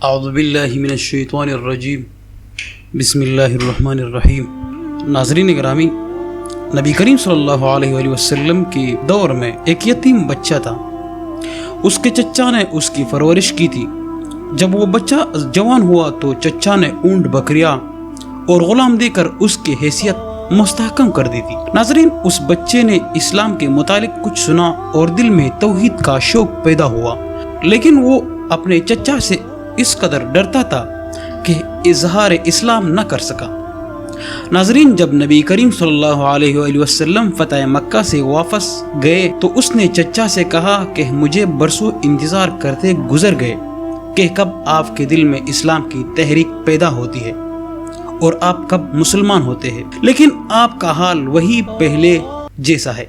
اعوذ باللہ من الشیطان الرجیم بسم اللہ الرحمن الرحیم۔ ناظرین گرامی، نبی کریم صلی اللہ علیہ وآلہ وسلم کے دور میں ایک یتیم بچہ تھا۔ اس کے چچا نے اس کی پرورش کی تھی۔ جب وہ بچہ جوان ہوا تو چچا نے اونٹ، بکریاں اور غلام دے کر اس کی حیثیت مستحکم کر دی تھی۔ ناظرین، اس بچے نے اسلام کے متعلق کچھ سنا اور دل میں توحید کا شوق پیدا ہوا، لیکن وہ اپنے چچا سے اس قدر ڈرتا تھا کہ اظہار اسلام نہ کر سکا۔ ناظرین، جب نبی کریم صلی اللہ علیہ وآلہ وسلم فتح مکہ سے واپس گئے تو اس نے چچا سے کہا کہ مجھے برسوں انتظار کرتے گزر گئے کہ کب آپ کے دل میں اسلام کی تحریک پیدا ہوتی ہے اور آپ کب مسلمان ہوتے ہیں، لیکن آپ کا حال وہی پہلے جیسا ہے۔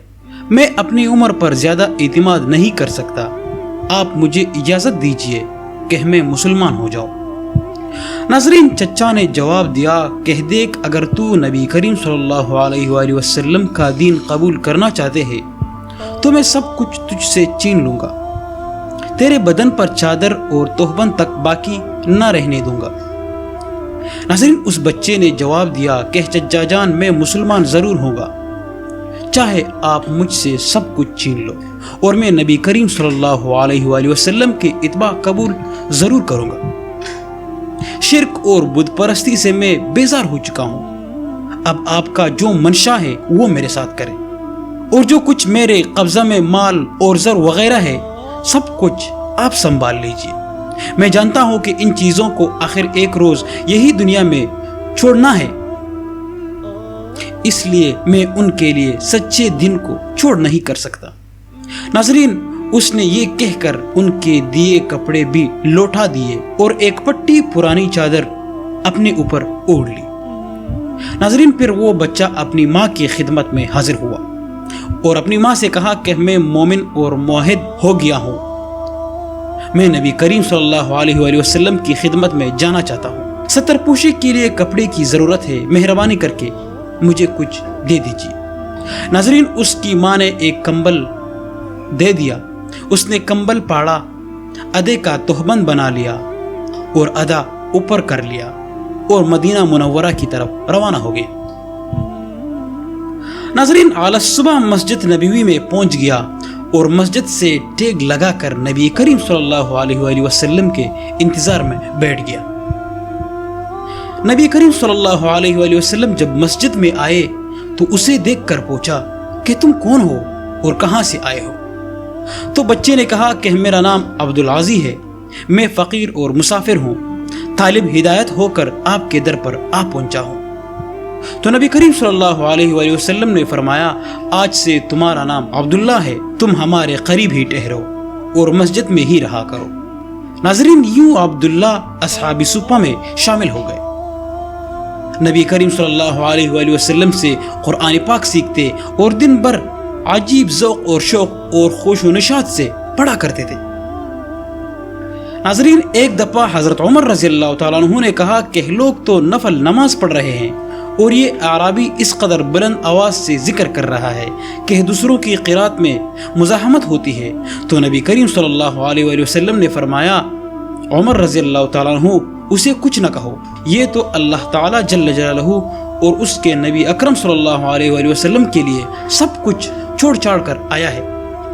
میں اپنی عمر پر زیادہ اعتماد نہیں کر سکتا، آپ مجھے اجازت دیجیے کہ میں مسلمان ہو جاؤں۔ ناظرین، چچا نے جواب دیا کہ دیکھ، اگر تو نبی کریم صلی اللہ علیہ وآلہ وسلم کا دین قبول کرنا چاہتے ہیں تو میں سب کچھ تجھ سے چھین لوں گا، تیرے بدن پر چادر اور تہبند تک باقی نہ رہنے دوں گا۔ ناظرین، اس بچے نے جواب دیا کہ چچا جان، میں مسلمان ضرور ہوں گا، چاہے آپ مجھ سے سب کچھ چھین لو، اور میں نبی کریم صلی اللہ علیہ وآلہ وسلم کی اتباع قبول ضرور کروں گا۔ شرک اور بت پرستی سے میں بیزار ہو چکا ہوں، اب آپ کا جو منشا ہے وہ میرے ساتھ کریں، اور جو کچھ میرے قبضہ میں مال اور زر وغیرہ ہے سب کچھ آپ سنبھال لیجئے۔ میں جانتا ہوں کہ ان چیزوں کو آخر ایک روز یہی دنیا میں چھوڑنا ہے، اس لیے میں ان کے لیے سچے دن کو چھوڑ نہیں کر سکتا۔ ناظرین، اس نے یہ کہہ کر ان کے دیے کپڑے بھی لوٹا دیے اور ایک پٹی پرانی چادر اپنے اوپر اوڑھ لی۔ ناظرین، پھر وہ بچہ اپنی ماں کی خدمت میں حاضر ہوا اور اپنی ماں سے کہا کہ میں مومن اور موحد ہو گیا ہوں، میں نبی کریم صلی اللہ علیہ وآلہ وسلم کی خدمت میں جانا چاہتا ہوں، ستر پوشی کے لیے کپڑے کی ضرورت ہے، مہربانی کر کے مجھے کچھ دے دیجیے۔ ناظرین، اس کی ماں نے ایک کمبل دے دیا۔ اس نے کمبل پاڑا، ادے کا تہبند بنا لیا اور ادا اوپر کر لیا اور مدینہ منورہ کی طرف روانہ ہو گئے۔ ناظرین، اعلی صبح مسجد نبوی میں پہنچ گیا اور مسجد سے ٹیگ لگا کر نبی کریم صلی اللہ علیہ وآلہ وسلم کے انتظار میں بیٹھ گیا۔ نبی کریم صلی اللہ علیہ وآلہ وسلم جب مسجد میں آئے تو اسے دیکھ کر پوچھا کہ تم کون ہو اور کہاں سے آئے ہو؟ تو بچے نے کہا کہ میرا نام عبدالعزی ہے، میں فقیر اور مسافر ہوں، طالب ہدایت ہو کر آپ کے در پر آ پہنچا ہوں۔ تو نبی کریم صلی اللہ علیہ وآلہ وسلم نے فرمایا، آج سے تمہارا نام عبداللہ ہے، تم ہمارے قریب ہی ٹھہرو اور مسجد میں ہی رہا کرو۔ ناظرین، یوں عبداللہ اصحاب صفہ میں شامل ہو گئے۔ نبی کریم صلی اللہ علیہ وآلہ وسلم سے قرآن پاک سیکھتے اور دن بھر عجیب ذوق اور شوق اور خوش و نشاط سے پڑھا کرتے تھے۔ ناظرین، ایک دفعہ حضرت عمر رضی اللہ تعالیٰ عنہ نے کہا کہ لوگ تو نفل نماز پڑھ رہے ہیں اور یہ اعرابی اس قدر بلند آواز سے ذکر کر رہا ہے کہ دوسروں کی قرات میں مزاحمت ہوتی ہے۔ تو نبی کریم صلی اللہ علیہ وآلہ وسلم نے فرمایا، عمر رضی اللہ تعالیٰ عنہ، اسے کچھ نہ کہو، یہ تو اللہ تعالیٰ جل جلالہ اور اس کے نبی اکرم صلی اللہ علیہ وآلہ وسلم کے لیے سب کچھ چھوڑ چھاڑ کر آیا ہے۔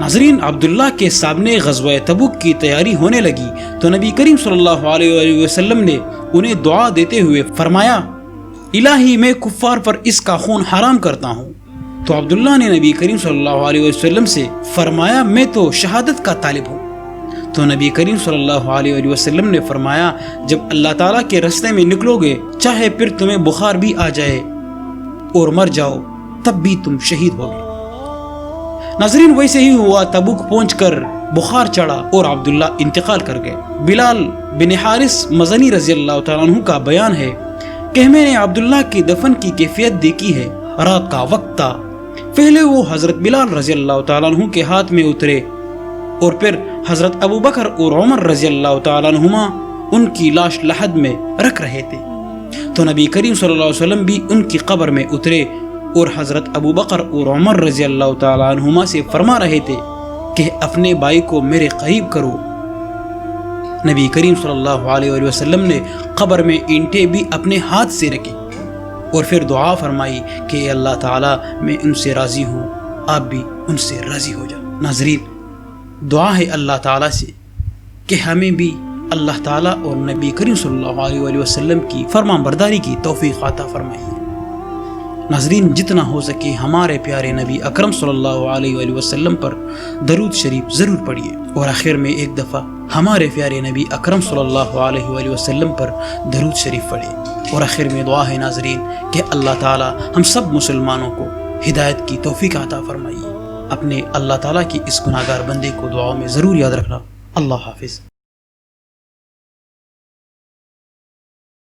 ناظرین، عبداللہ کے سامنے غزوہ تبوک کی تیاری ہونے لگی تو نبی کریم صلی اللہ علیہ وآلہ وسلم نے انہیں دعا دیتے ہوئے فرمایا، الہی، میں کفار پر اس کا خون حرام کرتا ہوں۔ تو عبداللہ نے نبی کریم صلی اللہ علیہ وسلم سے فرمایا، میں تو شہادت کا طالب ہوں۔ تو نبی کریم صلی اللہ علیہ وسلم نے فرمایا، جب اللہ تعالیٰ کے راستے میں نکلو گے، چاہے پھر تمہیں بخار بھی آ جائے اور مر جاؤ، تب بھی تم شہید ہوگے۔ ناظرین، ویسے ہی ہوا، تبوک پہنچ کر بخار چڑھا اور عبداللہ انتقال کر گئے۔ بلال بن حارث مزنی رضی اللہ تعالیٰ عنہ کا بیان ہے کہ میں نے عبداللہ کی دفن کی کیفیت دیکھی ہے۔ رات کا وقت تھا، پہلے وہ حضرت بلال رضی اللہ تعالیٰ عنہ کے ہاتھ میں اترے اور پھر حضرت ابو بکر اور عمر رضی اللہ تعالیٰ عنہما ان کی لاش لحد میں رکھ رہے تھے۔ تو نبی کریم صلی اللہ علیہ وسلم بھی ان کی قبر میں اترے اور حضرت ابو بکر اور عمر رضی اللہ تعالیٰ عنہما سے فرما رہے تھے کہ اپنے بھائی کو میرے قریب کرو۔ نبی کریم صلی اللہ علیہ وآلہ وسلم نے قبر میں اینٹیں بھی اپنے ہاتھ سے رکھی اور پھر دعا فرمائی کہ اے اللہ تعالیٰ میں ان سے راضی ہوں، آپ بھی ان سے راضی ہو جاؤ۔ ناظرین، دعا ہے اللہ تعالیٰ سے کہ ہمیں بھی اللہ تعالیٰ اور نبی کریم صلی اللہ علیہ وآلہ وسلم کی فرمان برداری کی توفیق عطا فرمائیے۔ ناظرین، جتنا ہو سکے ہمارے پیارے نبی اکرم صلی اللہ علیہ وآلہ وسلم پر درود شریف ضرور پڑھیے، اور آخر میں ایک دفعہ ہمارے پیارے نبی اکرم صلی اللہ علیہ وآلہ وسلم پر درود شریف پڑھیے۔ اور آخر میں دعا ہے ناظرین کہ اللہ تعالیٰ ہم سب مسلمانوں کو ہدایت کی توفیق عطا فرمائیے۔ اپنے اللہ تعالیٰ کی اس گناہگار بندے کو دعاؤں میں ضرور یاد رکھنا۔ اللہ حافظ۔